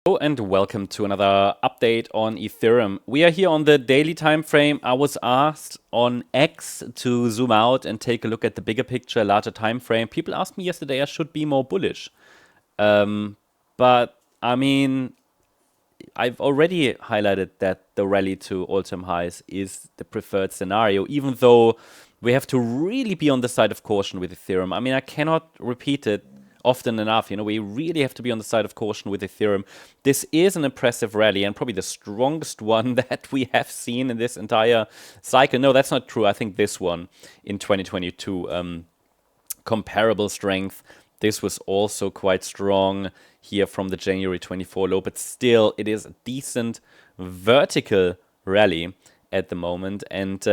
Hello and welcome to another update on Ethereum. We are here on the daily time frame. I was asked on X to zoom out and take a look at the bigger picture, larger time frame. People asked me yesterday I should be more bullish. But I mean, I've already highlighted that the rally to all-time highs is the preferred scenario, even though we have to really be on the side of caution with Ethereum. I mean, I cannot repeat it often enough. We really have to be on the side of caution with Ethereum. This is an impressive rally and probably the strongest one that we have seen in this entire cycle. No, that's not true. I think this one in 2022, comparable strength. This was also quite strong here from the January 24 low, but still it is a decent vertical rally at the moment, and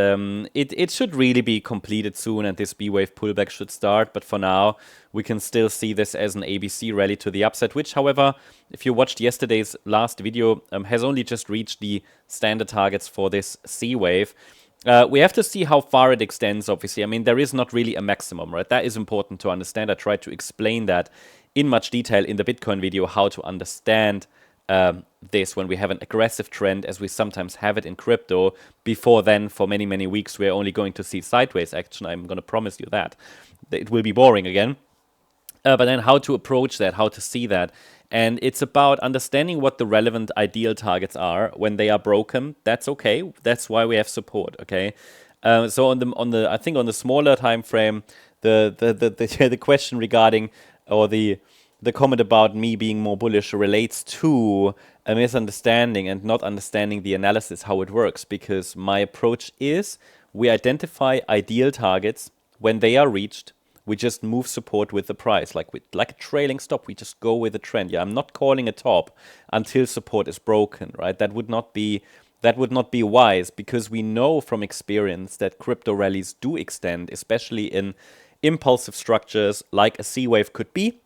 it should really be completed soon, and this B-wave pullback should start. But for now, we can still see this as an ABC rally to the upside, which, however, if you watched yesterday's last video, has only just reached the standard targets for this C-wave. We have to see how far it extends, obviously. I mean, there is not really a maximum, right? That is important to understand. I tried to explain that in much detail in the Bitcoin video, how to understand this when we have an aggressive trend, as we sometimes have it in crypto. Before then, for many, many weeks, we're only going to see sideways action. I'm going to promise you that. It will be boring again. But then how to approach that, how to see that. And it's about understanding what the relevant ideal targets are. When they are broken, that's okay. That's why we have support, okay? So on the I think on the smaller time frame, the question regarding, or the comment about me being more bullish relates to a misunderstanding and not understanding the analysis, how it works. Because my approach is we identify ideal targets. When they are reached, we just move support with the price, like a trailing stop. We just go with the trend. Yeah, I'm not calling a top until support is broken, right? That would not be wise, because we know from experience that crypto rallies do extend, especially in impulsive structures like a C wave could be.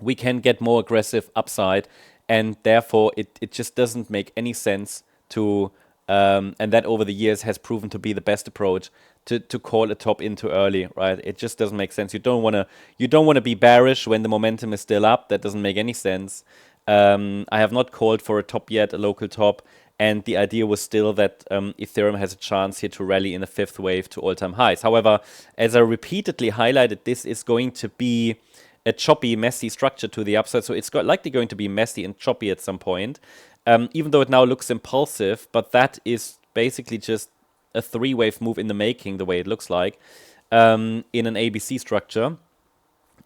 We can get more aggressive upside, and therefore it just doesn't make any sense to and that over the years has proven to be the best approach, to call a top in too early, right? It just doesn't make sense. You don't wanna be bearish when the momentum is still up. That doesn't make any sense. I have not called for a top yet, a local top, and the idea was still that Ethereum has a chance here to rally in a fifth wave to all-time highs. However, as I repeatedly highlighted, this is going to be a choppy, messy structure to the upside. So it's likely going to be messy and choppy at some point, even though it now looks impulsive. But that is basically just a three-wave move in the making, the way it looks like, in an ABC structure.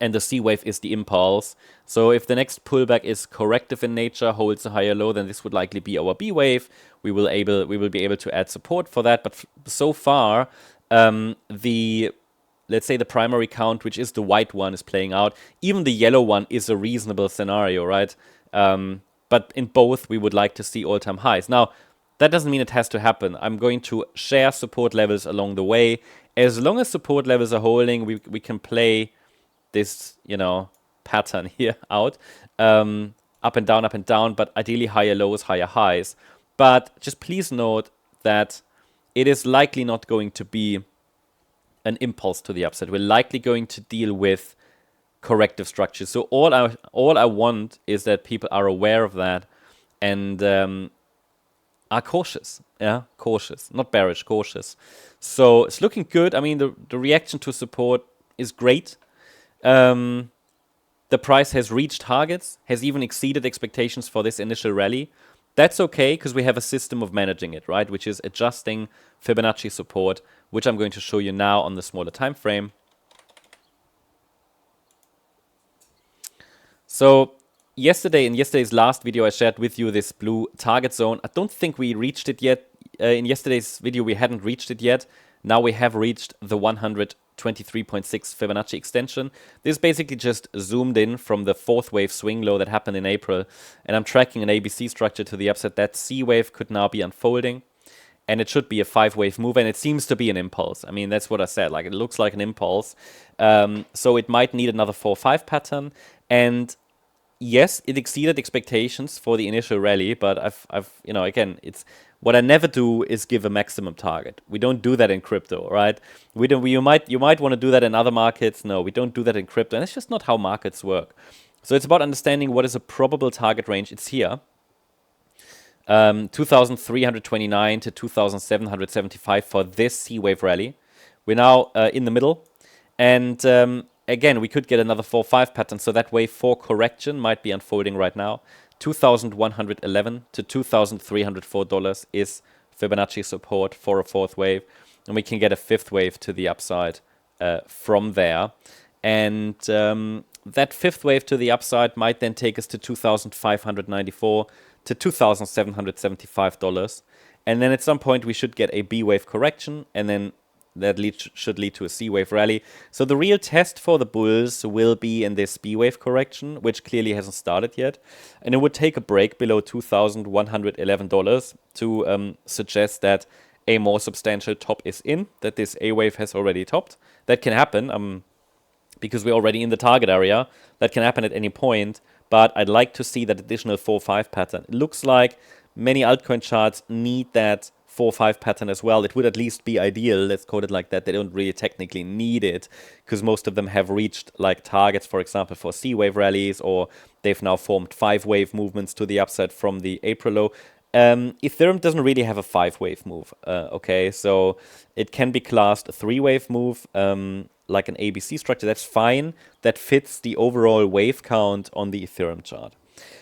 And the C wave is the impulse. So if the next pullback is corrective in nature, holds a higher low, then this would likely be our B wave. We will be able to add support for that. But so far, let's say the primary count, which is the white one, is playing out. Even the yellow one is a reasonable scenario, right? But in both, we would like to see all-time highs. Now, that doesn't mean it has to happen. I'm going to share support levels along the way. As long as support levels are holding, we can play this, pattern here out. Up and down, but ideally higher lows, higher highs. But just please note that it is likely not going to be an impulse to the upside. We're likely going to deal with corrective structures. So all I want is that people are aware of that and are cautious. Yeah, cautious, not bearish, cautious. So it's looking good. I mean, the reaction to support is great. The price has reached targets, has even exceeded expectations for this initial rally. That's okay, because we have a system of managing it, right? Which is adjusting Fibonacci support, which I'm going to show you now on the smaller time frame. So in yesterday's last video, I shared with you this blue target zone. I don't think we reached it yet. In yesterday's video, we hadn't reached it yet. Now we have reached the 123.6 Fibonacci extension. This basically just zoomed in from the fourth wave swing low that happened in April. And I'm tracking an ABC structure to the upside. That C wave could now be unfolding. And it should be a 5-wave move, and it seems to be an impulse. I mean, that's what I said. Like, it looks like an impulse. So it might need another 4-5 pattern. And yes, it exceeded expectations for the initial rally, but I've again, it's what I never do is give a maximum target. We don't do that in crypto, right? You might want to do that in other markets. No, we don't do that in crypto, and it's just not how markets work. So it's about understanding what is a probable target range. It's here. 2,329 to 2,775 for this C-wave rally. We're now in the middle. And again, we could get another 4-5 pattern. So that wave 4 correction might be unfolding right now. $2,111 to $2,304 is Fibonacci support for a fourth wave. And we can get a fifth wave to the upside from there. And that fifth wave to the upside might then take us to $2,594 to $2,775. And then at some point we should get a B wave correction, and then that should lead to a C wave rally. So the real test for the bulls will be in this B wave correction, which clearly hasn't started yet. And it would take a break below $2,111 to suggest that a more substantial top is in, that this A wave has already topped. That can happen because we're already in the target area. That can happen at any point. But I'd like to see that additional 4-5 pattern. It looks like many altcoin charts need that 4-5 pattern as well. It would at least be ideal, let's call it like that. They don't really technically need it because most of them have reached like targets, for example, for C-wave rallies, or they've now formed 5-wave movements to the upside from the April low. Ethereum doesn't really have a 5-wave move, okay? So it can be classed a 3-wave move, like an ABC structure. That's fine. That fits the overall wave count on the Ethereum chart.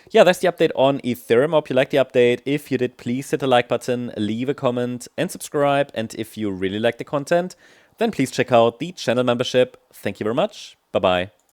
Yeah, that's the update on Ethereum. Hope you liked the update. If you did, please hit the like button, leave a comment, and subscribe. And if you really like the content, then please check out the channel membership. Thank you very much. Bye-bye.